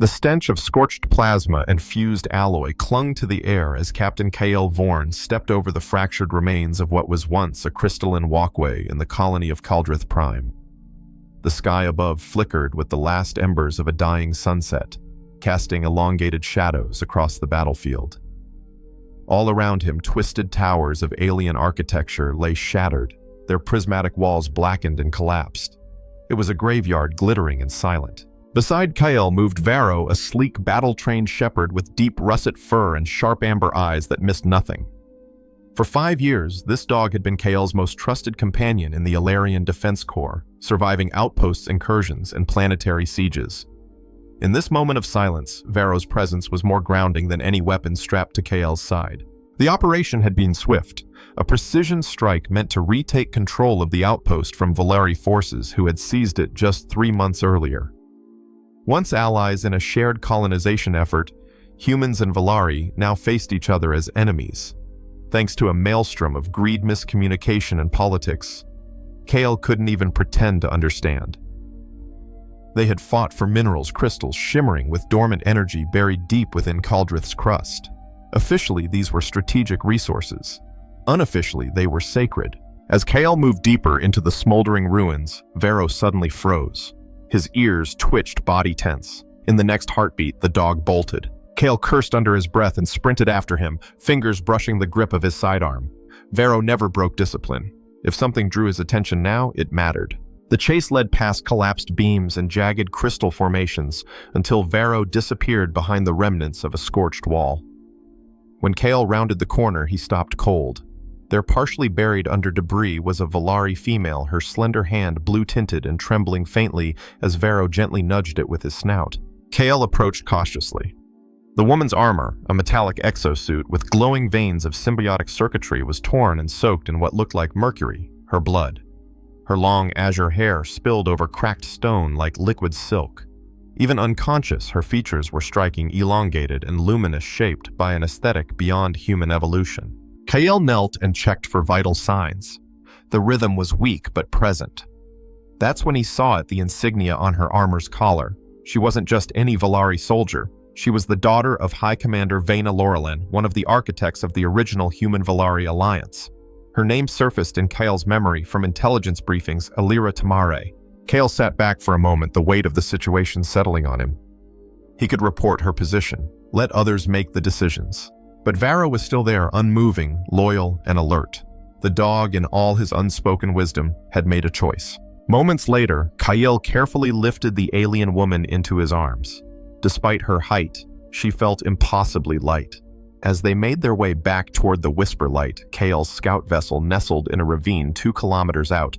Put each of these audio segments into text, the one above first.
The stench of scorched plasma and fused alloy clung to the air as Captain Kael Vorn stepped over the fractured remains of what was once a crystalline walkway in the colony of Caldrith Prime. The sky above flickered with the last embers of a dying sunset, casting elongated shadows across the battlefield. All around him, twisted towers of alien architecture lay shattered, their prismatic walls blackened and collapsed. It was a graveyard glittering and silent. Beside Kael moved Varro, a sleek, battle-trained shepherd with deep russet fur and sharp amber eyes that missed nothing. For 5 years, this dog had been Kael's most trusted companion in the Elyrian Defense Corps, surviving outposts, incursions, and planetary sieges. In this moment of silence, Varro's presence was more grounding than any weapon strapped to Kael's side. The operation had been swift, a precision strike meant to retake control of the outpost from Velari forces who had seized it just 3 months earlier. Once allies in a shared colonization effort, humans and Velari now faced each other as enemies. Thanks to a maelstrom of greed, miscommunication, and politics, Kael couldn't even pretend to understand. They had fought for minerals, crystals shimmering with dormant energy buried deep within Caldrith's crust. Officially, these were strategic resources. Unofficially, they were sacred. As Kael moved deeper into the smoldering ruins, Varro suddenly froze. His ears twitched, body tense. In the next heartbeat, the dog bolted. Kael cursed under his breath and sprinted after him, fingers brushing the grip of his sidearm. Varro never broke discipline. If something drew his attention now, it mattered. The chase led past collapsed beams and jagged crystal formations until Varro disappeared behind the remnants of a scorched wall. When Kael rounded the corner, he stopped cold. There, partially buried under debris, was a Velari female, her slender hand blue-tinted and trembling faintly as Varro gently nudged it with his snout. Kael approached cautiously. The woman's armor, a metallic exosuit with glowing veins of symbiotic circuitry, was torn and soaked in what looked like mercury, her blood. Her long azure hair spilled over cracked stone like liquid silk. Even unconscious, her features were striking, elongated and luminous-shaped by an aesthetic beyond human evolution. Kael knelt and checked for vital signs. The rhythm was weak but present. That's when he saw it, the insignia on her armor's collar. She wasn't just any Velari soldier. She was the daughter of High Commander Vaina Lorelin, one of the architects of the original Human-Velari alliance. Her name surfaced in Kael's memory from intelligence briefings, Elyra T'Marei. Kael sat back for a moment, the weight of the situation settling on him. He could report her position, let others make the decisions. But Varro was still there, unmoving, loyal, and alert. The dog, in all his unspoken wisdom, had made a choice. Moments later, Kael carefully lifted the alien woman into his arms. Despite her height, she felt impossibly light. As they made their way back toward the Whisper Light, Kael's scout vessel nestled in a ravine 2 kilometers out.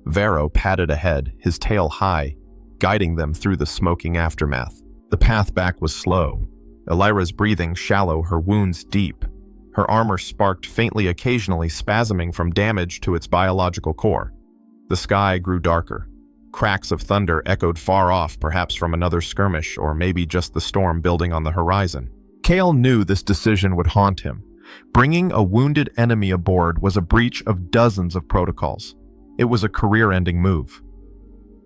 Varro padded ahead, his tail high, guiding them through the smoking aftermath. The path back was slow. Elyra's breathing shallow, her wounds deep. Her armor sparked faintly, occasionally spasming from damage to its biological core. The sky grew darker. Cracks of thunder echoed far off, perhaps from another skirmish, or maybe just the storm building on the horizon. Kael knew this decision would haunt him. Bringing a wounded enemy aboard was a breach of dozens of protocols. It was a career-ending move.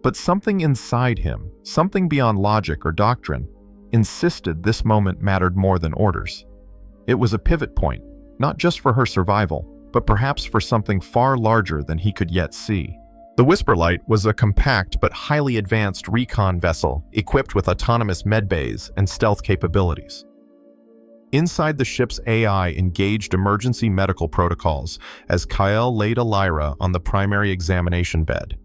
But something inside him, something beyond logic or doctrine, insisted this moment mattered more than orders. It was a pivot point, not just for her survival, but perhaps for something far larger than he could yet see. The Whisperlight was a compact but highly advanced recon vessel equipped with autonomous medbays and stealth capabilities. Inside the ship's AI engaged emergency medical protocols as Kael laid Elyra on the primary examination bed.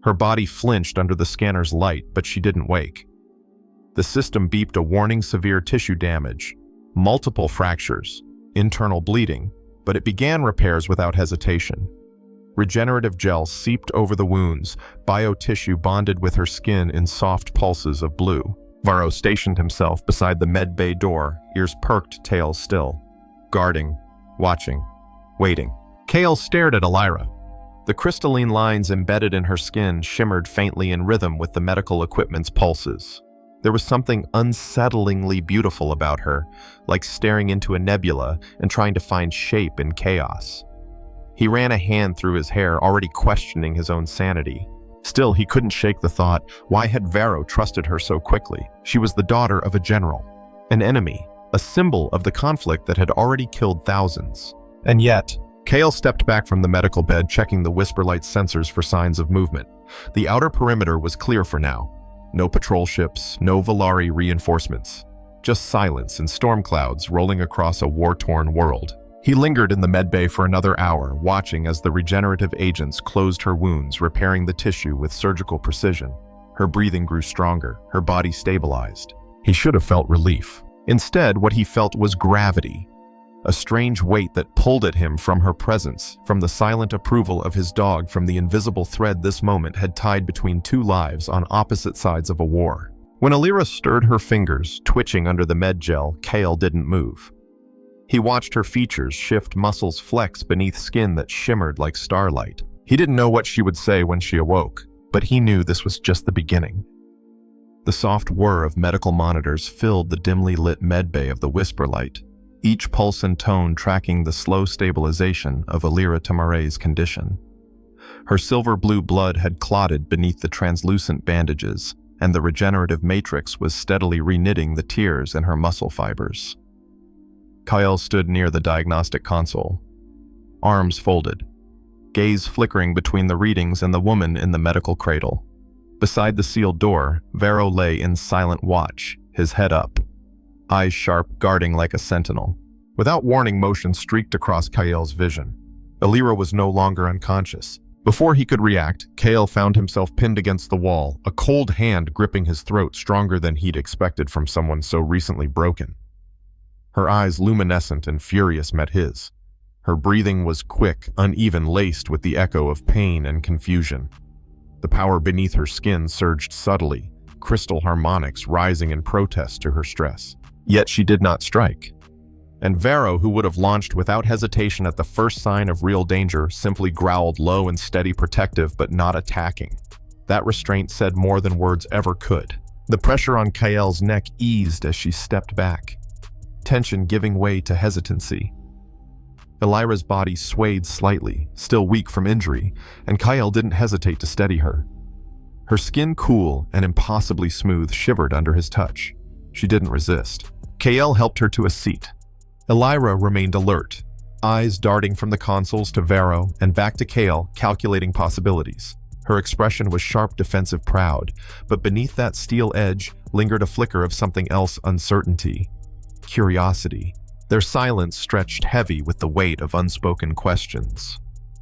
Her body flinched under the scanner's light, but she didn't wake. The system beeped a warning: severe tissue damage, multiple fractures, internal bleeding, but it began repairs without hesitation. Regenerative gel seeped over the wounds, biotissue bonded with her skin in soft pulses of blue. Varro stationed himself beside the med bay door, ears perked, tail still. Guarding, watching, waiting. Kael stared at Elyra. The crystalline lines embedded in her skin shimmered faintly in rhythm with the medical equipment's pulses. There was something unsettlingly beautiful about her, like staring into a nebula and trying to find shape in chaos. He ran a hand through his hair, already questioning his own sanity. Still, he couldn't shake the thought, why had Varro trusted her so quickly? She was the daughter of a general, an enemy, a symbol of the conflict that had already killed thousands. And yet, Kael stepped back from the medical bed, checking the Whisperlight sensors for signs of movement. The outer perimeter was clear for now. No patrol ships, no Velari reinforcements. Just silence and storm clouds rolling across a war-torn world. He lingered in the medbay for another hour, watching as the regenerative agents closed her wounds, repairing the tissue with surgical precision. Her breathing grew stronger, her body stabilized. He should have felt relief. Instead, what he felt was gravity. A strange weight that pulled at him from her presence, from the silent approval of his dog, from the invisible thread this moment had tied between two lives on opposite sides of a war. When Elyra stirred her fingers, twitching under the med gel, Kael didn't move. He watched her features shift, muscles flex beneath skin that shimmered like starlight. He didn't know what she would say when she awoke, but he knew this was just the beginning. The soft whir of medical monitors filled the dimly lit medbay of the Whisperlight, each pulse and tone tracking the slow stabilization of Elyra T'Marei's condition. Her silver-blue blood had clotted beneath the translucent bandages, and the regenerative matrix was steadily reknitting the tears in her muscle fibers. Kael stood near the diagnostic console, arms folded, gaze flickering between the readings and the woman in the medical cradle. Beside the sealed door, Varro lay in silent watch, his head up, eyes sharp, guarding like a sentinel. Without warning, motion streaked across Kael's vision. Elyra was no longer unconscious. Before he could react, Kael found himself pinned against the wall, a cold hand gripping his throat stronger than he'd expected from someone so recently broken. Her eyes, luminescent and furious, met his. Her breathing was quick, uneven, laced with the echo of pain and confusion. The power beneath her skin surged subtly, crystal harmonics rising in protest to her stress. Yet she did not strike. And Varro, who would have launched without hesitation at the first sign of real danger, simply growled, low and steady, protective but not attacking. That restraint said more than words ever could. The pressure on Kael's neck eased as she stepped back, tension giving way to hesitancy. Elyra's body swayed slightly, still weak from injury, and Kael didn't hesitate to steady her. Her skin, cool and impossibly smooth, shivered under his touch. She didn't resist. Kael helped her to a seat. Elyra remained alert, eyes darting from the consoles to Varro and back to Kael, calculating possibilities. Her expression was sharp, defensive, proud, but beneath that steel edge lingered a flicker of something else: uncertainty, curiosity. Their silence stretched heavy with the weight of unspoken questions.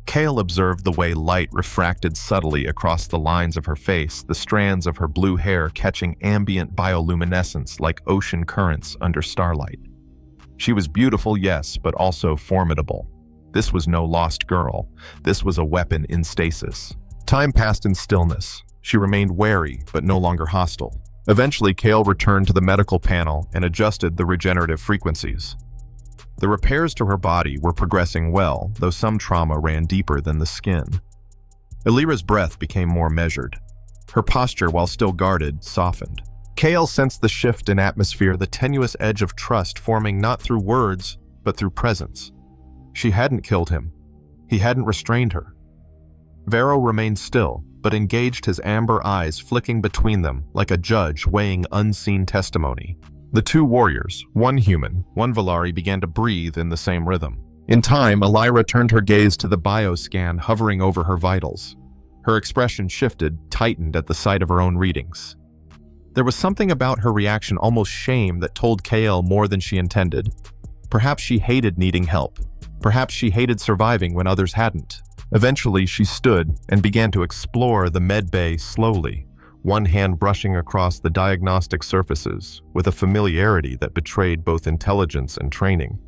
Kael observed the way light refracted subtly across the lines of her face, the strands of her blue hair catching ambient bioluminescence like ocean currents under starlight. She was beautiful, yes, but also formidable. This was no lost girl. This was a weapon in stasis. Time passed in stillness. She remained wary, but no longer hostile. Eventually, Kael returned to the medical panel and adjusted the regenerative frequencies. The repairs to her body were progressing well, though some trauma ran deeper than the skin. Elyra's breath became more measured. Her posture, while still guarded, softened. Kael sensed the shift in atmosphere, the tenuous edge of trust forming not through words, but through presence. She hadn't killed him. He hadn't restrained her. Varro remained still, but engaged, his amber eyes flicking between them like a judge weighing unseen testimony. The two warriors, one human, one Velari, began to breathe in the same rhythm. In time, Elyra turned her gaze to the bioscan hovering over her vitals. Her expression shifted, tightened at the sight of her own readings. There was something about her reaction, almost shame, that told Kael more than she intended. Perhaps she hated needing help. Perhaps she hated surviving when others hadn't. Eventually, she stood and began to explore the medbay slowly, one hand brushing across the diagnostic surfaces with a familiarity that betrayed both intelligence and training.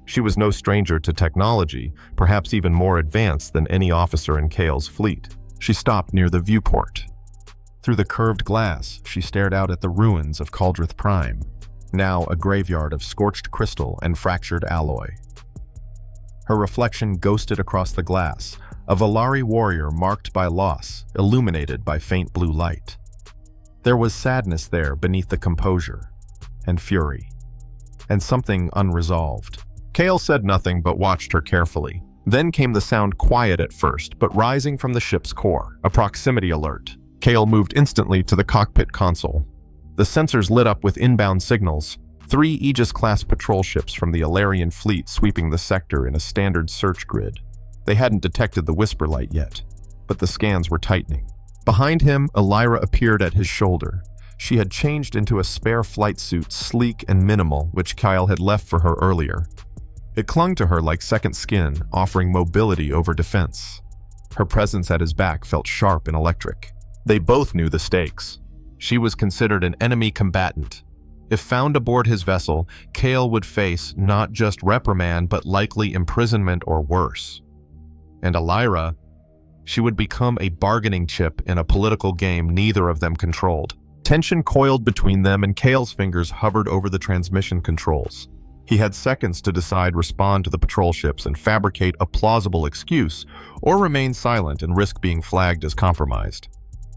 She was no stranger to technology, perhaps even more advanced than any officer in Kael's fleet. She stopped near the viewport. Through the curved glass, she stared out at the ruins of Caldrith Prime, now a graveyard of scorched crystal and fractured alloy. Her reflection ghosted across the glass, a Velari warrior marked by loss, illuminated by faint blue light. There was sadness there beneath the composure, and fury, and something unresolved. Kael said nothing but watched her carefully. Then came the sound, quiet at first, but rising from the ship's core, a proximity alert. Kael moved instantly to the cockpit console. The sensors lit up with inbound signals, 3 Aegis-class patrol ships from the Elarian fleet sweeping the sector in a standard search grid. They hadn't detected the whisper light yet, but the scans were tightening. Behind him, Elyra appeared at his shoulder. She had changed into a spare flight suit, sleek and minimal, which Kael had left for her earlier. It clung to her like second skin, offering mobility over defense. Her presence at his back felt sharp and electric. They both knew the stakes. She was considered an enemy combatant. If found aboard his vessel, Kael would face not just reprimand but likely imprisonment or worse. And Elyra, she would become a bargaining chip in a political game neither of them controlled. Tension coiled between them and Kael's fingers hovered over the transmission controls. He had seconds to decide, respond to the patrol ships and fabricate a plausible excuse, or remain silent and risk being flagged as compromised.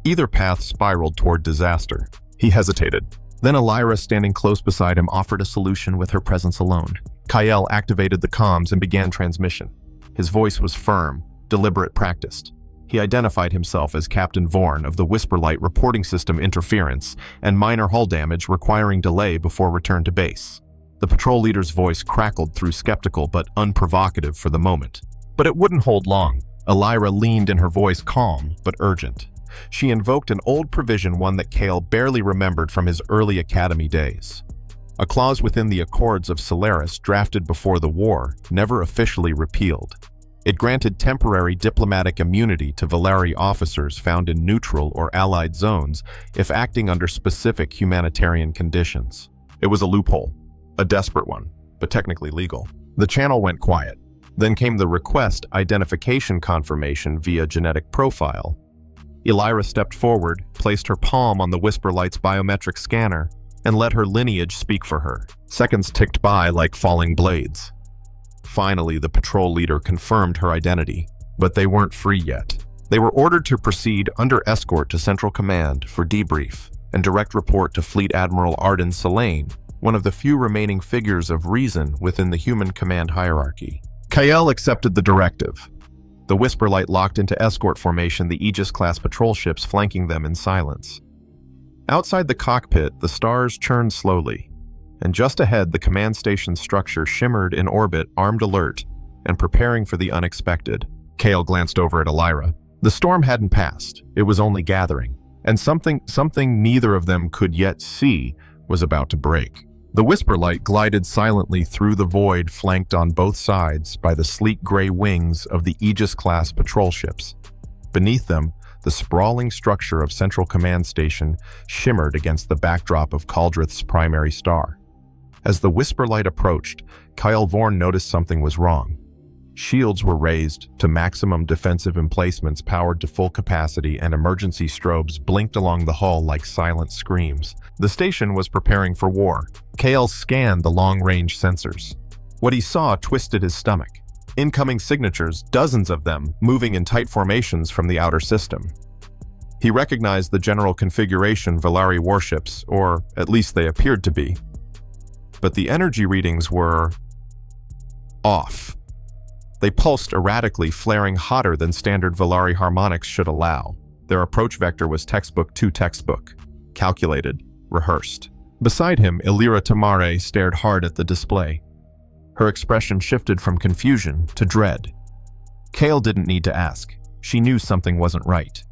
Either path spiraled toward disaster. He hesitated. Then Elyra, standing close beside him, offered a solution with her presence alone. Kael activated the comms and began transmission. His voice was firm, deliberate, practiced. He identified himself as Captain Vorn of the Whisperlight reporting system interference and minor hull damage requiring delay before return to base. The patrol leader's voice crackled through, skeptical but unprovocative for the moment. But it wouldn't hold long. Elyra leaned in, her voice calm but urgent. She invoked an old provision, one that Kael barely remembered from his early academy days. A clause within the Accords of Solaris drafted before the war, never officially repealed. It granted temporary diplomatic immunity to Velari officers found in neutral or allied zones if acting under specific humanitarian conditions. It was a loophole, a desperate one, but technically legal. The channel went quiet. Then came the request identification confirmation via genetic profile. Elyra stepped forward, placed her palm on the Whisperlight's biometric scanner, and let her lineage speak for her. Seconds ticked by like falling blades. Finally, the patrol leader confirmed her identity, but they weren't free yet. They were ordered to proceed under escort to Central Command for debrief and direct report to Fleet Admiral Arden Selene, one of the few remaining figures of reason within the human command hierarchy. Kael accepted the directive. The Whisperlight locked into escort formation, the Aegis-class patrol ships flanking them in silence. Outside the cockpit, the stars churned slowly, and just ahead the command station structure shimmered in orbit, armed alert, and preparing for the unexpected. Kael glanced over at Elyra. The storm hadn't passed, it was only gathering, and something neither of them could yet see was about to break. The Whisperlight glided silently through the void, flanked on both sides by the sleek gray wings of the Aegis-class patrol ships. Beneath them, the sprawling structure of Central Command Station shimmered against the backdrop of Caldrith's primary star. As the Whisperlight approached, Kael Vorn noticed something was wrong. Shields were raised to maximum defensive emplacements, powered to full capacity, and emergency strobes blinked along the hull like silent screams. The station was preparing for war. Kael scanned the long-range sensors. What he saw twisted his stomach. Incoming signatures, dozens of them, moving in tight formations from the outer system. He recognized the general configuration Velari warships, or at least they appeared to be. But the energy readings were off. They pulsed erratically, flaring hotter than standard Velari harmonics should allow. Their approach vector was textbook to textbook, calculated, rehearsed. Beside him, Elyra T'Marei stared hard at the display. Her expression shifted from confusion to dread. Kael didn't need to ask. She knew something wasn't right.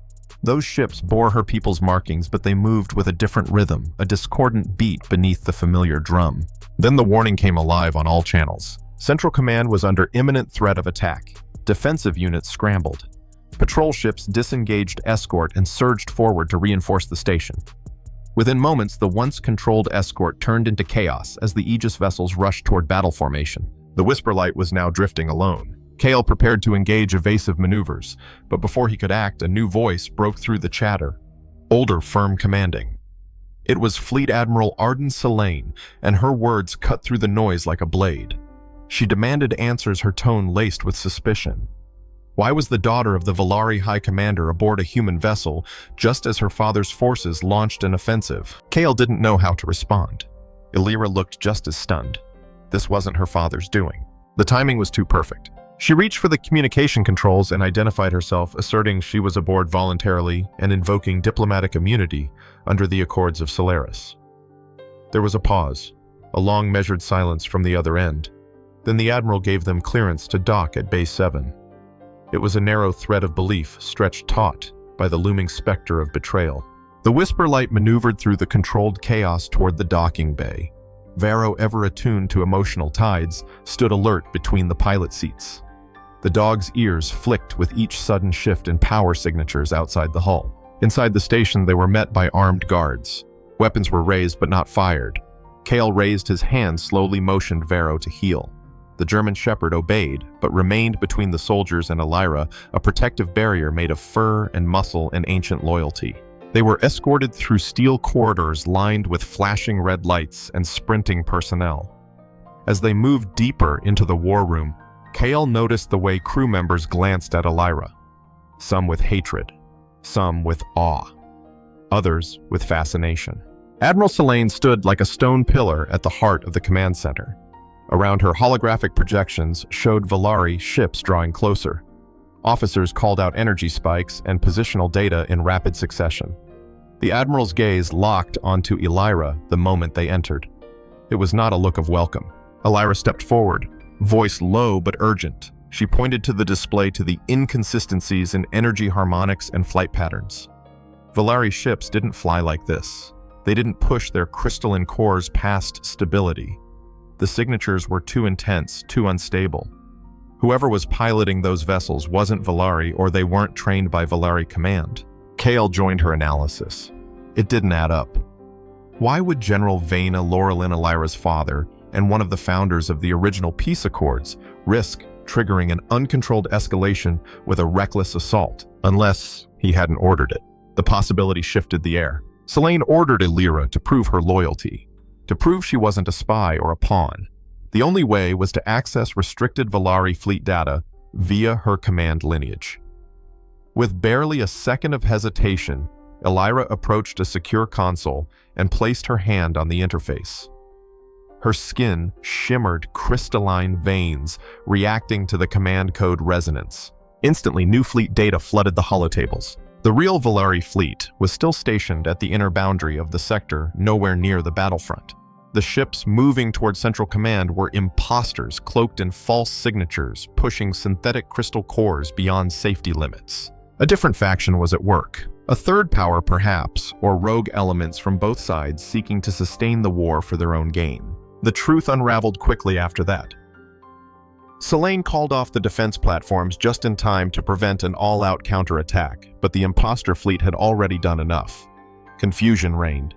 Those ships bore her people's markings, but they moved with a different rhythm, a discordant beat beneath the familiar drum. Then the warning came alive on all channels. Central Command was under imminent threat of attack. Defensive units scrambled. Patrol ships disengaged escort and surged forward to reinforce the station. Within moments, the once controlled escort turned into chaos as the Aegis vessels rushed toward battle formation. The Whisperlight was now drifting alone. Kael prepared to engage evasive maneuvers, but before he could act, a new voice broke through the chatter. Older, firm, commanding. It was Fleet Admiral Arden Selene, and her words cut through the noise like a blade. She demanded answers, her tone laced with suspicion. Why was the daughter of the Velari High Commander aboard a human vessel just as her father's forces launched an offensive? Kael didn't know how to respond. Elyra looked just as stunned. This wasn't her father's doing. The timing was too perfect. She reached for the communication controls and identified herself, asserting she was aboard voluntarily and invoking diplomatic immunity under the Accords of Solaris. There was a pause, a long measured silence from the other end. Then the Admiral gave them clearance to dock at Base 7. It was a narrow thread of belief stretched taut by the looming specter of betrayal. The Whisper Light maneuvered through the controlled chaos toward the docking bay. Varro, ever attuned to emotional tides, stood alert between the pilot seats. The dog's ears flicked with each sudden shift in power signatures outside the hull. Inside the station, they were met by armed guards. Weapons were raised but not fired. Kael raised his hand, slowly motioned Varro to heel. The German shepherd obeyed, but remained between the soldiers and Elyra, a protective barrier made of fur and muscle and ancient loyalty. They were escorted through steel corridors lined with flashing red lights and sprinting personnel. As they moved deeper into the war room, Kael noticed the way crew members glanced at Elyra. Some with hatred, some with awe, others with fascination. Admiral Selene stood like a stone pillar at the heart of the command center. Around her, holographic projections showed Velari ships drawing closer. Officers called out energy spikes and positional data in rapid succession. The Admiral's gaze locked onto Elyra the moment they entered. It was not a look of welcome. Elyra stepped forward, voice low but urgent. She pointed to the display to the inconsistencies in energy harmonics and flight patterns. Velari ships didn't fly like this. They didn't push their crystalline cores past stability. The signatures were too intense, too unstable. Whoever was piloting those vessels wasn't Velari, or they weren't trained by Velari command. Kael joined her analysis. It didn't add up. Why would General Vaina Laurelin, Elyra's father, and one of the founders of the original peace accords, risk triggering an uncontrolled escalation with a reckless assault, unless he hadn't ordered it? The possibility shifted the air. Selene ordered Elyra to prove her loyalty, to prove she wasn't a spy or a pawn. The only way was to access restricted Velari fleet data via her command lineage. With barely a second of hesitation, Elyra approached a secure console and placed her hand on the interface. Her skin shimmered crystalline veins, reacting to the command code resonance. Instantly, new fleet data flooded the holotables. The real Velari fleet was still stationed at the inner boundary of the sector, nowhere near the battlefront. The ships moving toward Central Command were imposters cloaked in false signatures, pushing synthetic crystal cores beyond safety limits. A different faction was at work. A third power, perhaps, or rogue elements from both sides seeking to sustain the war for their own gain. The truth unraveled quickly after that. Selene called off the defense platforms just in time to prevent an all-out counterattack, but the imposter fleet had already done enough. Confusion reigned.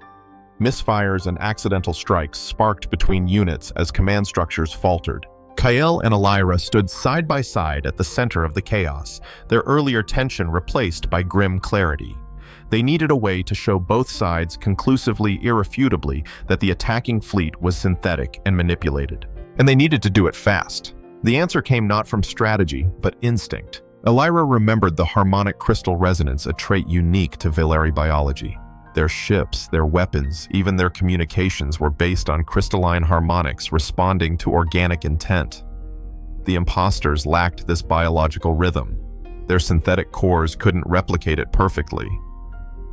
Misfires and accidental strikes sparked between units as command structures faltered. Kael and Elyra stood side by side at the center of the chaos, their earlier tension replaced by grim clarity. They needed a way to show both sides conclusively, irrefutably, that the attacking fleet was synthetic and manipulated. And they needed to do it fast. The answer came not from strategy, but instinct. Elyra remembered the harmonic crystal resonance, a trait unique to Velari biology. Their ships, their weapons, even their communications were based on crystalline harmonics responding to organic intent. The imposters lacked this biological rhythm. Their synthetic cores couldn't replicate it perfectly.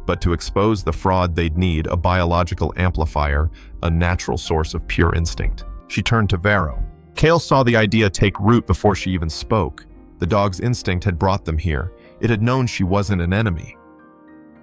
But to expose the fraud, they'd need a biological amplifier, a natural source of pure instinct. She turned to Varro. Kael saw the idea take root before she even spoke. The dog's instinct had brought them here. It had known she wasn't an enemy.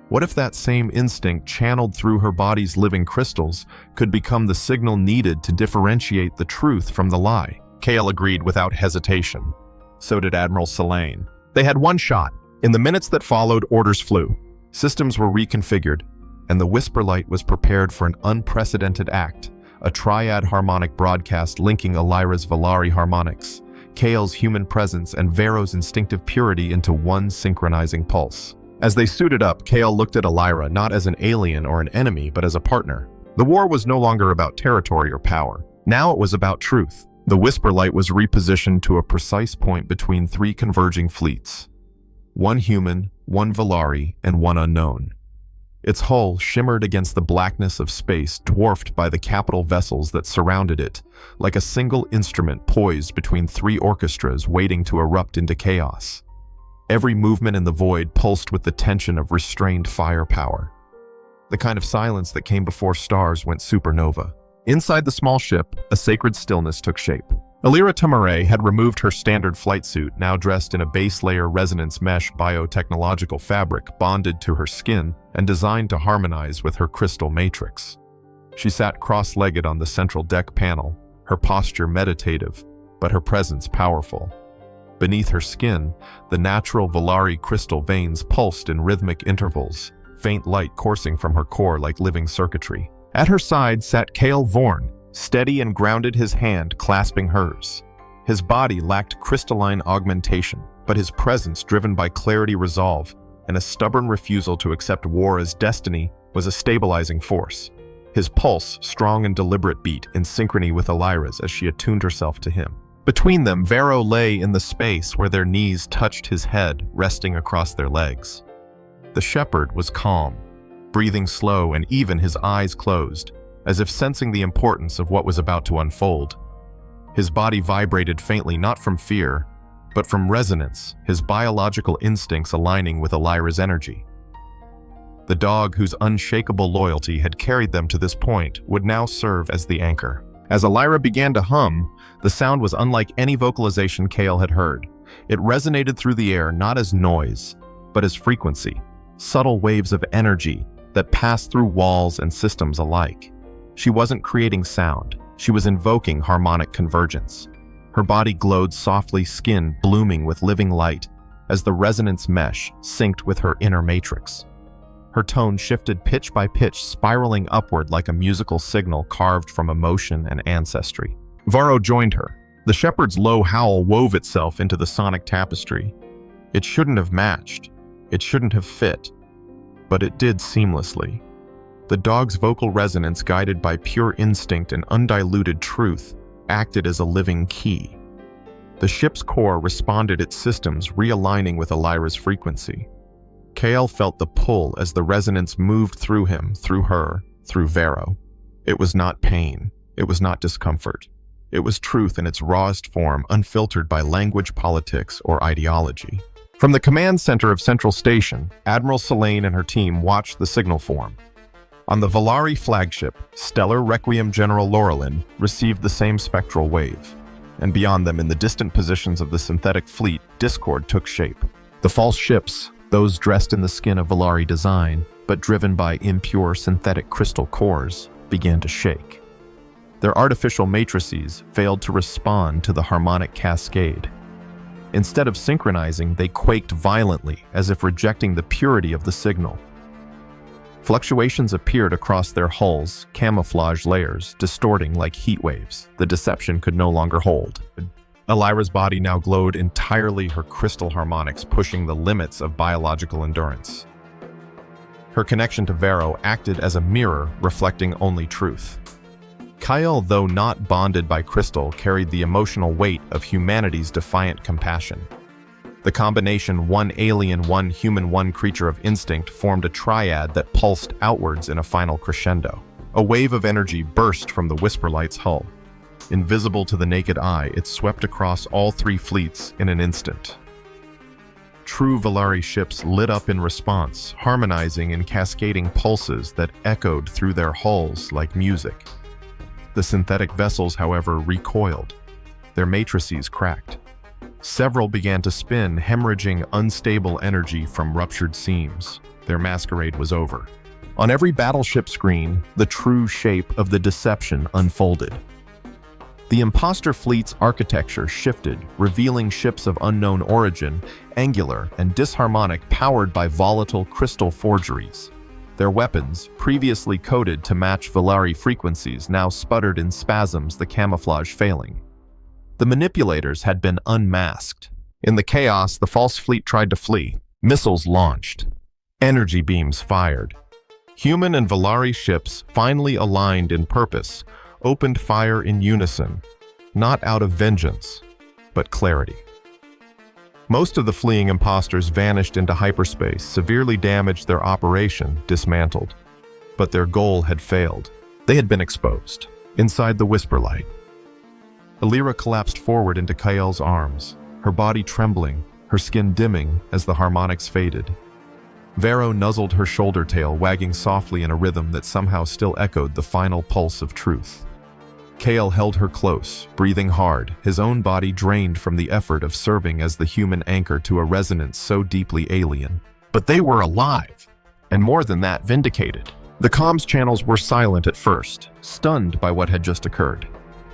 What if that same instinct, channeled through her body's living crystals, could become the signal needed to differentiate the truth from the lie? Kael agreed without hesitation. So did Admiral Selene. They had one shot. In the minutes that followed, orders flew. Systems were reconfigured, and the Whisper Light was prepared for an unprecedented act, a triad harmonic broadcast linking Elyra's Velari harmonics, Kael's human presence, and Varro's instinctive purity into one synchronizing pulse. As they suited up, Kael looked at Elyra not as an alien or an enemy, but as a partner. The war was no longer about territory or power. Now it was about truth. The Whisper Light was repositioned to a precise point between three converging fleets. One human, one Velari, and one unknown. Its hull shimmered against the blackness of space, dwarfed by the capital vessels that surrounded it, like a single instrument poised between three orchestras waiting to erupt into chaos. Every movement in the void pulsed with the tension of restrained firepower. The kind of silence that came before stars went supernova. Inside the small ship, a sacred stillness took shape. Elyra T'Marei had removed her standard flight suit, now dressed in a base-layer resonance mesh biotechnological fabric bonded to her skin and designed to harmonize with her crystal matrix. She sat cross-legged on the central deck panel, her posture meditative, but her presence powerful. Beneath her skin, the natural Velari crystal veins pulsed in rhythmic intervals, faint light coursing from her core like living circuitry. At her side sat Kael Vorn, steady and grounded, his hand clasping hers. His body lacked crystalline augmentation, but his presence, driven by clarity, resolve, and a stubborn refusal to accept war as destiny, was a stabilizing force. His pulse, strong and deliberate, beat in synchrony with Elyra's as she attuned herself to him. Between them, Varro lay in the space where their knees touched his head, resting across their legs. The shepherd was calm, breathing slow and even, his eyes closed, as if sensing the importance of what was about to unfold. His body vibrated faintly, not from fear, but from resonance, his biological instincts aligning with Elyra's energy. The dog whose unshakable loyalty had carried them to this point would now serve as the anchor. As Elyra began to hum, the sound was unlike any vocalization Kael had heard. It resonated through the air not as noise, but as frequency, subtle waves of energy that passed through walls and systems alike. She wasn't creating sound, she was invoking harmonic convergence. Her body glowed softly, skin blooming with living light, as the resonance mesh synced with her inner matrix. Her tone shifted pitch by pitch, spiraling upward like a musical signal carved from emotion and ancestry. Varro joined her. The shepherd's low howl wove itself into the sonic tapestry. It shouldn't have matched, it shouldn't have fit, but it did seamlessly. The dog's vocal resonance, guided by pure instinct and undiluted truth, acted as a living key. The ship's core responded, its systems realigning with Elyra's frequency. Kael felt the pull as the resonance moved through him, through her, through Varro. It was not pain. It was not discomfort. It was truth in its rawest form, unfiltered by language, politics, or ideology. From the command center of Central Station, Admiral Selene and her team watched the signal form. On the Velari flagship, Stellar Requiem General Laurelin received the same spectral wave, and beyond them, in the distant positions of the synthetic fleet, discord took shape. The false ships, those dressed in the skin of Velari design, but driven by impure synthetic crystal cores, began to shake. Their artificial matrices failed to respond to the harmonic cascade. Instead of synchronizing, they quaked violently, as if rejecting the purity of the signal. Fluctuations appeared across their hulls, camouflage layers, distorting like heat waves. The deception could no longer hold. Elyra's body now glowed entirely, her crystal harmonics pushing the limits of biological endurance. Her connection to Varro acted as a mirror, reflecting only truth. Kael, though not bonded by crystal, carried the emotional weight of humanity's defiant compassion. The combination, one alien, one human, one creature of instinct, formed a triad that pulsed outwards in a final crescendo. A wave of energy burst from the Whisperlight's hull. Invisible to the naked eye, it swept across all three fleets in an instant. True Velari ships lit up in response, harmonizing in cascading pulses that echoed through their hulls like music. The synthetic vessels, however, recoiled. Their matrices cracked. Several began to spin, hemorrhaging unstable energy from ruptured seams. Their masquerade was over. On every battleship screen, the true shape of the deception unfolded. The imposter fleet's architecture shifted, revealing ships of unknown origin, angular and disharmonic, powered by volatile crystal forgeries. Their weapons, previously coded to match Velari frequencies, now sputtered in spasms, the camouflage failing. The manipulators had been unmasked. In the chaos, the false fleet tried to flee. Missiles launched. Energy beams fired. Human and Velari ships, finally aligned in purpose, opened fire in unison, not out of vengeance, but clarity. Most of the fleeing imposters vanished into hyperspace, severely damaged, their operation dismantled. But their goal had failed. They had been exposed. Inside the Whisper Light, Elyra collapsed forward into Kael's arms, her body trembling, her skin dimming as the harmonics faded. Varro nuzzled her shoulder tail, wagging softly in a rhythm that somehow still echoed the final pulse of truth. Kael held her close, breathing hard, his own body drained from the effort of serving as the human anchor to a resonance so deeply alien. But they were alive, and more than that, vindicated. The comms channels were silent at first, stunned by what had just occurred.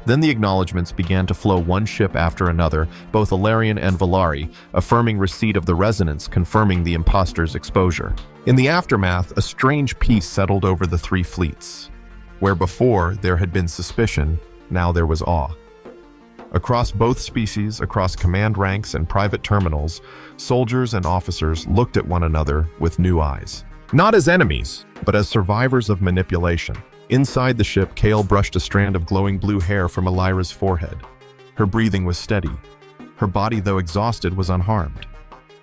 Then the acknowledgements began to flow, one ship after another, both Elyrian and Velari, affirming receipt of the resonance, confirming the imposter's exposure. In the aftermath, a strange peace settled over the three fleets. Where before there had been suspicion, now there was awe. Across both species, across command ranks and private terminals, soldiers and officers looked at one another with new eyes. Not as enemies, but as survivors of manipulation. Inside the ship, Kael brushed a strand of glowing blue hair from Elyra's forehead. Her breathing was steady. Her body, though exhausted, was unharmed.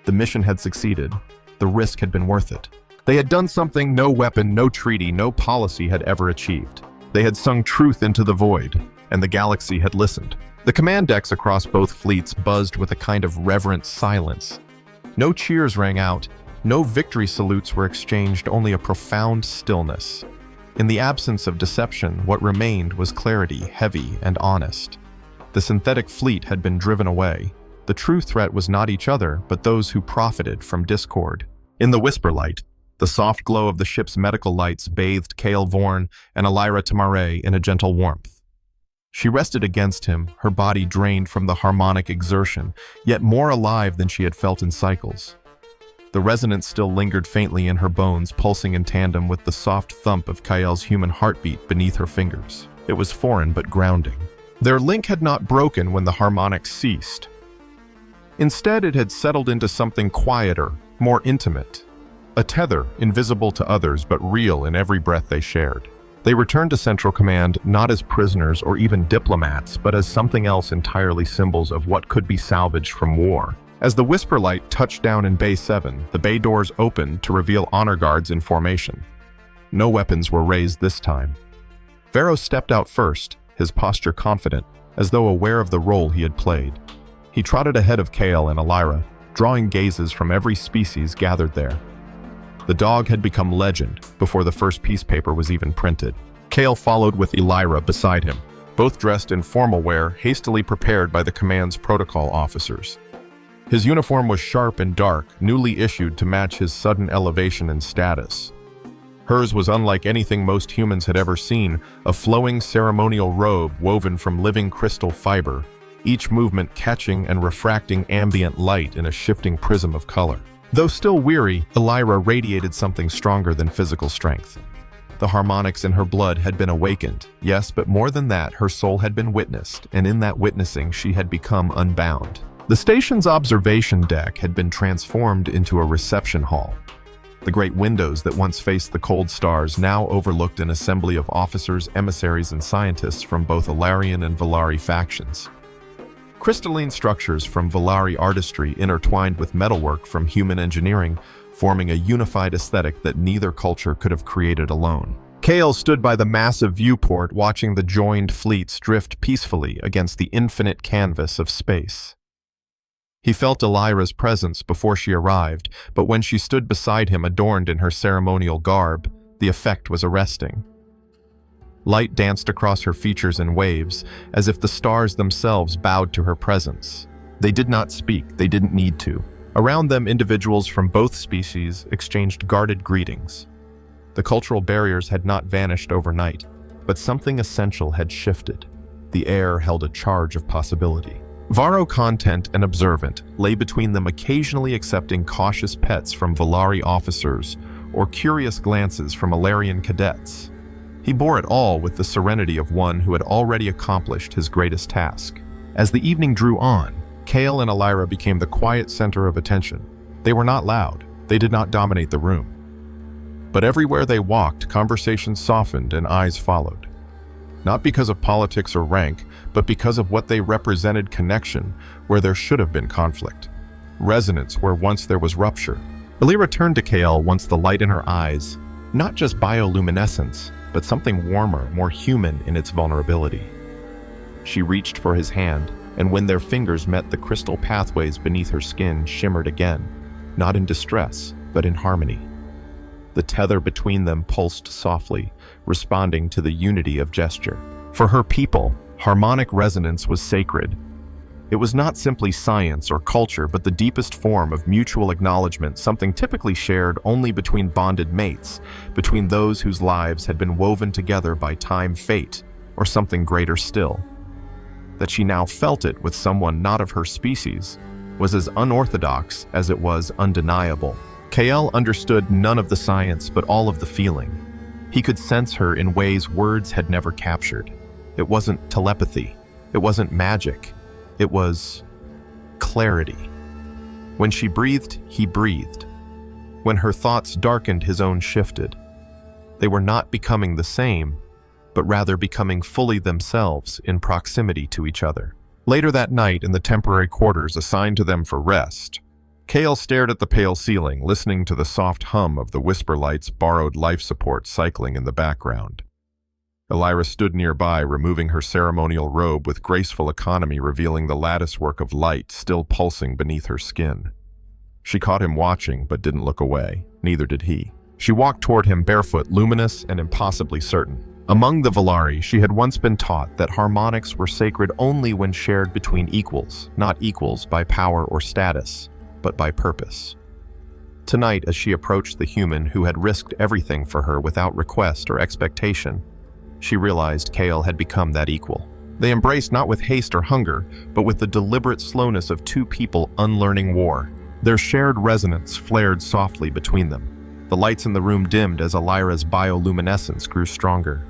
The mission had succeeded. The risk had been worth it. They had done something no weapon, no treaty, no policy had ever achieved. They had sung truth into the void, and the galaxy had listened. The command decks across both fleets buzzed with a kind of reverent silence. No cheers rang out. No victory salutes were exchanged, only a profound stillness. In the absence of deception, what remained was clarity, heavy and honest. The synthetic fleet had been driven away. The true threat was not each other, but those who profited from discord. In the Whisper Light, the soft glow of the ship's medical lights bathed Kael Vorn and Elyra T'Marei in a gentle warmth. She rested against him, her body drained from the harmonic exertion, yet more alive than she had felt in cycles. The resonance still lingered faintly in her bones, pulsing in tandem with the soft thump of Kael's human heartbeat beneath her fingers. It was foreign but grounding. Their link had not broken when the harmonics ceased. Instead, it had settled into something quieter, more intimate. A tether, invisible to others but real in every breath they shared. They returned to Central Command not as prisoners or even diplomats, but as something else entirely, symbols of what could be salvaged from war. As the Whisper Light touched down in Bay 7, the bay doors opened to reveal honor guards in formation. No weapons were raised this time. Varro stepped out first, his posture confident, as though aware of the role he had played. He trotted ahead of Kael and Elyra, drawing gazes from every species gathered there. The dog had become legend before the first peace paper was even printed. Kael followed with Elyra beside him, both dressed in formal wear, hastily prepared by the command's protocol officers. His uniform was sharp and dark, newly issued to match his sudden elevation in status. Hers was unlike anything most humans had ever seen, a flowing ceremonial robe woven from living crystal fiber, each movement catching and refracting ambient light in a shifting prism of color. Though still weary, Elyra radiated something stronger than physical strength. The harmonics in her blood had been awakened, yes, but more than that, her soul had been witnessed, and in that witnessing she had become unbound. The station's observation deck had been transformed into a reception hall. The great windows that once faced the cold stars now overlooked an assembly of officers, emissaries, and scientists from both Elyrian and Velari factions. Crystalline structures from Velari artistry intertwined with metalwork from human engineering, forming a unified aesthetic that neither culture could have created alone. Kael stood by the massive viewport, watching the joined fleets drift peacefully against the infinite canvas of space. He felt Elyra's presence before she arrived, but when she stood beside him adorned in her ceremonial garb, the effect was arresting. Light danced across her features in waves, as if the stars themselves bowed to her presence. They did not speak, they didn't need to. Around them, individuals from both species exchanged guarded greetings. The cultural barriers had not vanished overnight, but something essential had shifted. The air held a charge of possibility. Varro, content and observant, lay between them, occasionally accepting cautious pets from Velari officers or curious glances from Elyrian cadets. He bore it all with the serenity of one who had already accomplished his greatest task. As the evening drew on, Kael and Elyra became the quiet center of attention. They were not loud, they did not dominate the room. But everywhere they walked, conversations softened and eyes followed. Not because of politics or rank, but because of what they represented: connection where there should have been conflict. resonance where once there was rupture. Elyra turned to Kael once the light in her eyes, not just bioluminescence, but something warmer, more human in its vulnerability. She reached for his hand, and when their fingers met, the crystal pathways beneath her skin shimmered again, not in distress, but in harmony. The tether between them pulsed softly, responding to the unity of gesture. For her people, harmonic resonance was sacred. It was not simply science or culture, but the deepest form of mutual acknowledgement, something typically shared only between bonded mates, between those whose lives had been woven together by time, fate, or something greater still. That she now felt it with someone not of her species was as unorthodox as it was undeniable. Kael understood none of the science, but all of the feeling. He could sense her in ways words had never captured. It wasn't telepathy. It wasn't magic. It was clarity. When she breathed, he breathed. When her thoughts darkened, his own shifted. They were not becoming the same, but rather becoming fully themselves in proximity to each other. Later that night, in the temporary quarters assigned to them for rest, Kael stared at the pale ceiling, listening to the soft hum of the Whisper Light's borrowed life support cycling in the background. Elyra stood nearby, removing her ceremonial robe with graceful economy, revealing the latticework of light still pulsing beneath her skin. She caught him watching, but didn't look away. Neither did he. She walked toward him barefoot, luminous and impossibly certain. Among the Velari, she had once been taught that harmonics were sacred only when shared between equals, not equals by power or status, but by purpose. Tonight, as she approached the human who had risked everything for her without request or expectation, she realized Kael had become that equal. They embraced not with haste or hunger, but with the deliberate slowness of two people unlearning war. Their shared resonance flared softly between them. The lights in the room dimmed as Elyra's bioluminescence grew stronger.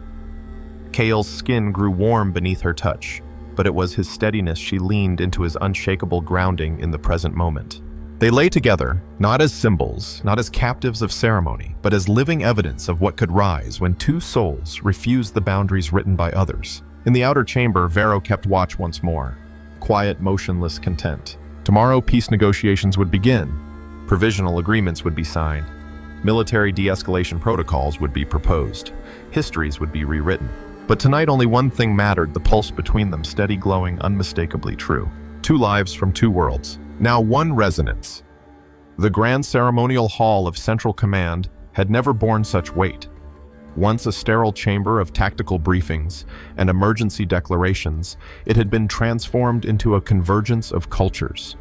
Kael's skin grew warm beneath her touch, but it was his steadiness she leaned into, his unshakable grounding in the present moment. They lay together, not as symbols, not as captives of ceremony, but as living evidence of what could rise when two souls refused the boundaries written by others. In the outer chamber, Varro kept watch once more. Quiet, motionless content. Tomorrow, peace negotiations would begin. Provisional agreements would be signed. Military de-escalation protocols would be proposed. Histories would be rewritten. But tonight only one thing mattered, the pulse between them, steady, glowing, unmistakably true. Two lives from two worlds. Now one resonance. The grand ceremonial hall of Central Command had never borne such weight. Once a sterile chamber of tactical briefings and emergency declarations, it had been transformed into a convergence of cultures.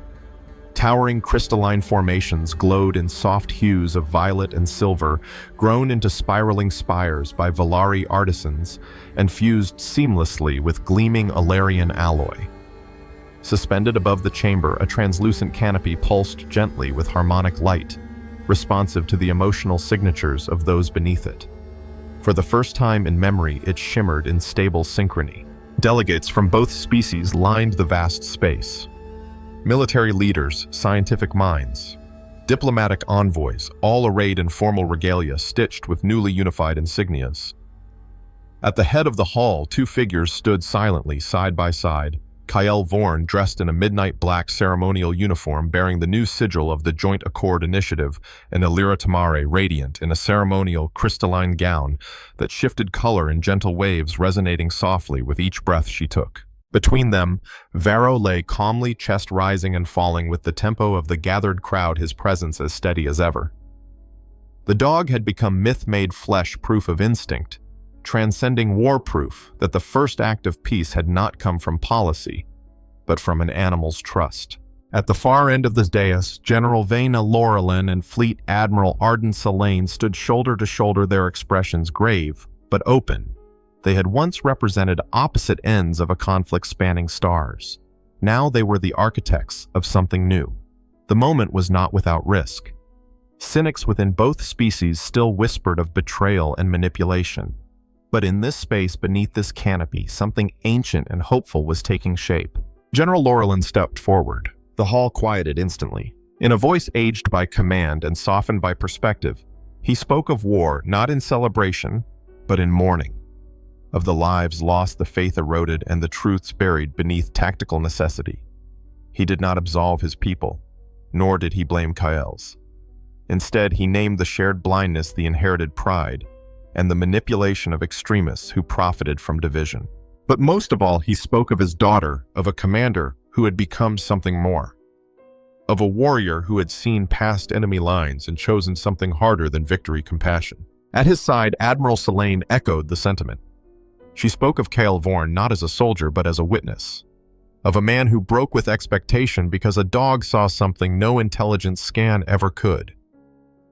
Towering crystalline formations glowed in soft hues of violet and silver, grown into spiraling spires by Velari artisans and fused seamlessly with gleaming Elarian alloy. Suspended above the chamber, a translucent canopy pulsed gently with harmonic light, responsive to the emotional signatures of those beneath it. For the first time in memory, it shimmered in stable synchrony. Delegates from both species lined the vast space. Military leaders, scientific minds, diplomatic envoys, all arrayed in formal regalia stitched with newly unified insignias. At the head of the hall, two figures stood silently side by side. Kael Vorn, dressed in a midnight black ceremonial uniform bearing the new sigil of the Joint Accord Initiative, and Elyra T'Marei, radiant in a ceremonial crystalline gown that shifted color in gentle waves, resonating softly with each breath she took. Between them, Varro lay calmly, chest rising and falling with the tempo of the gathered crowd, his presence as steady as ever. The dog had become myth-made flesh, proof of instinct, transcending war proof that the first act of peace had not come from policy, but from an animal's trust. At the far end of the dais, General Vaina Laurelin and Fleet Admiral Arden Selene stood shoulder to shoulder, their expressions grave but open. They had once represented opposite ends of a conflict spanning stars. Now they were the architects of something new. The moment was not without risk. Cynics within both species still whispered of betrayal and manipulation. But in this space beneath this canopy, something ancient and hopeful was taking shape. General Laurelin stepped forward. The hall quieted instantly. In a voice aged by command and softened by perspective, he spoke of war not in celebration, but in mourning. Of the lives lost, the faith eroded, and the truths buried beneath tactical necessity. He did not absolve his people. nor did he blame Kael's. Instead, he named the shared blindness the inherited pride and the manipulation of extremists who profited from division. But most of all, he spoke of his daughter, of a commander who had become something more, of a warrior who had seen past enemy lines and chosen something harder than victory compassion. At his side, Admiral Selene echoed the sentiment. She spoke of Kael Vorn not as a soldier but as a witness, of a man who broke with expectation because a dog saw something no intelligence scan ever could.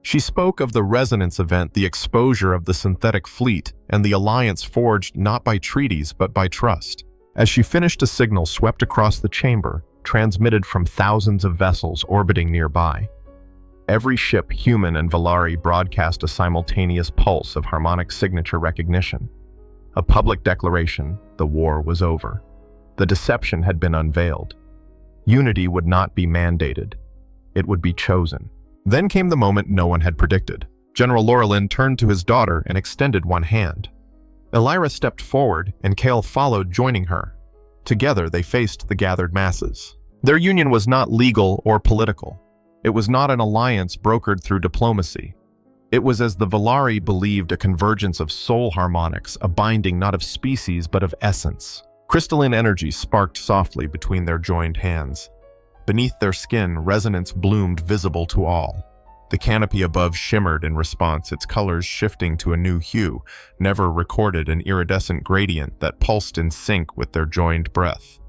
She spoke of the resonance event, the exposure of the synthetic fleet, and the alliance forged not by treaties but by trust. As she finished, a signal swept across the chamber, transmitted from thousands of vessels orbiting nearby. Every ship, human and Velari, broadcast a simultaneous pulse of harmonic signature recognition. A public declaration: the war was over. The deception had been unveiled. Unity would not be mandated. It would be chosen. Then came the moment no one had predicted. General Laurelin turned to his daughter and extended one hand. Elyra stepped forward, and Kael followed, joining her. Together, they faced the gathered masses. Their union was not legal or political. It was not an alliance brokered through diplomacy. It was, as the Velari believed, a convergence of soul harmonics, a binding not of species but of essence. Crystalline energy sparked softly between their joined hands. Beneath their skin, resonance bloomed, visible to all. The canopy above shimmered in response, its colors shifting to a new hue, never recorded, an iridescent gradient that pulsed in sync with their joined breath.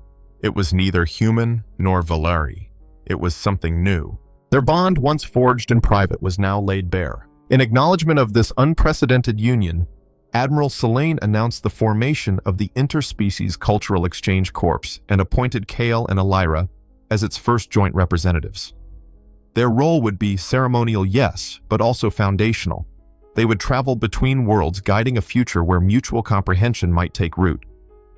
It was neither human nor Velari. It was something new. Their bond, once forged in private, was now laid bare. In acknowledgement of this unprecedented union, Admiral Selene announced the formation of the Interspecies Cultural Exchange Corps and appointed Kael and Elyra as its first joint representatives. Their role would be ceremonial, yes, but also foundational. They would travel between worlds, guiding a future where mutual comprehension might take root,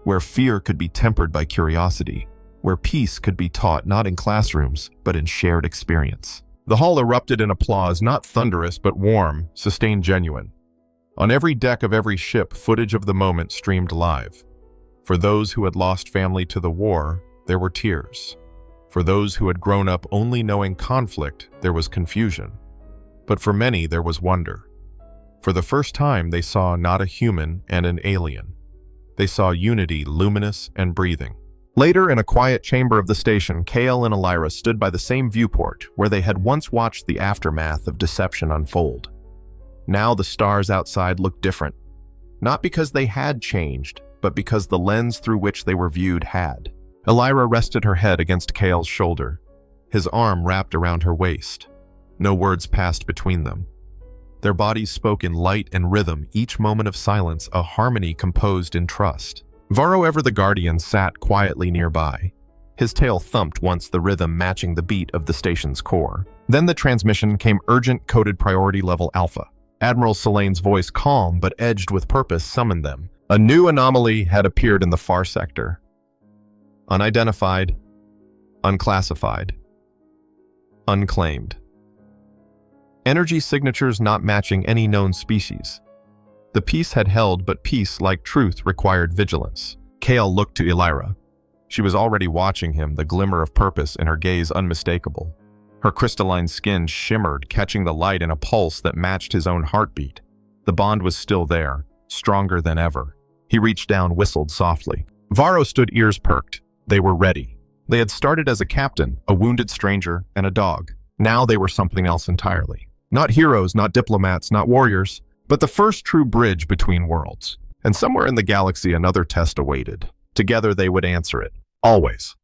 where fear could be tempered by curiosity, where peace could be taught not in classrooms, but in shared experience. The hall erupted in applause, not thunderous, but warm, sustained, genuine. On every deck of every ship, footage of the moment streamed live. For those who had lost family to the war, there were tears. For those who had grown up only knowing conflict, there was confusion. But for many, there was wonder. For the first time, they saw not a human and an alien. They saw unity, luminous and breathing. Later, in a quiet chamber of the station, Kael and Elyra stood by the same viewport where they had once watched the aftermath of deception unfold. Now the stars outside looked different, not because they had changed, but because the lens through which they were viewed had. Elyra rested her head against Kael's shoulder, his arm wrapped around her waist. No words passed between them. Their bodies spoke in light and rhythm, each moment of silence a harmony composed in trust. Varro, ever the guardian, sat quietly nearby. His tail thumped once, the rhythm matching the beat of the station's core. Then the transmission came: urgent, coded, priority level Alpha. Admiral Selene's voice, calm but edged with purpose, summoned them. A new anomaly had appeared in the far sector. Unidentified, unclassified, unclaimed. Energy signatures not matching any known species. The peace had held, but peace, like truth, required vigilance. Kael looked to Elyra. She was already watching him, the glimmer of purpose in her gaze unmistakable. Her crystalline skin shimmered, catching the light in a pulse that matched his own heartbeat. The bond was still there, stronger than ever. He reached down, whistled softly. Varro stood, ears perked. They were ready. They had started as a captain, a wounded stranger, and a dog. Now they were something else entirely. Not heroes, not diplomats, not warriors, but the first true bridge between worlds. And somewhere in the galaxy, another test awaited. Together they would answer it. Always.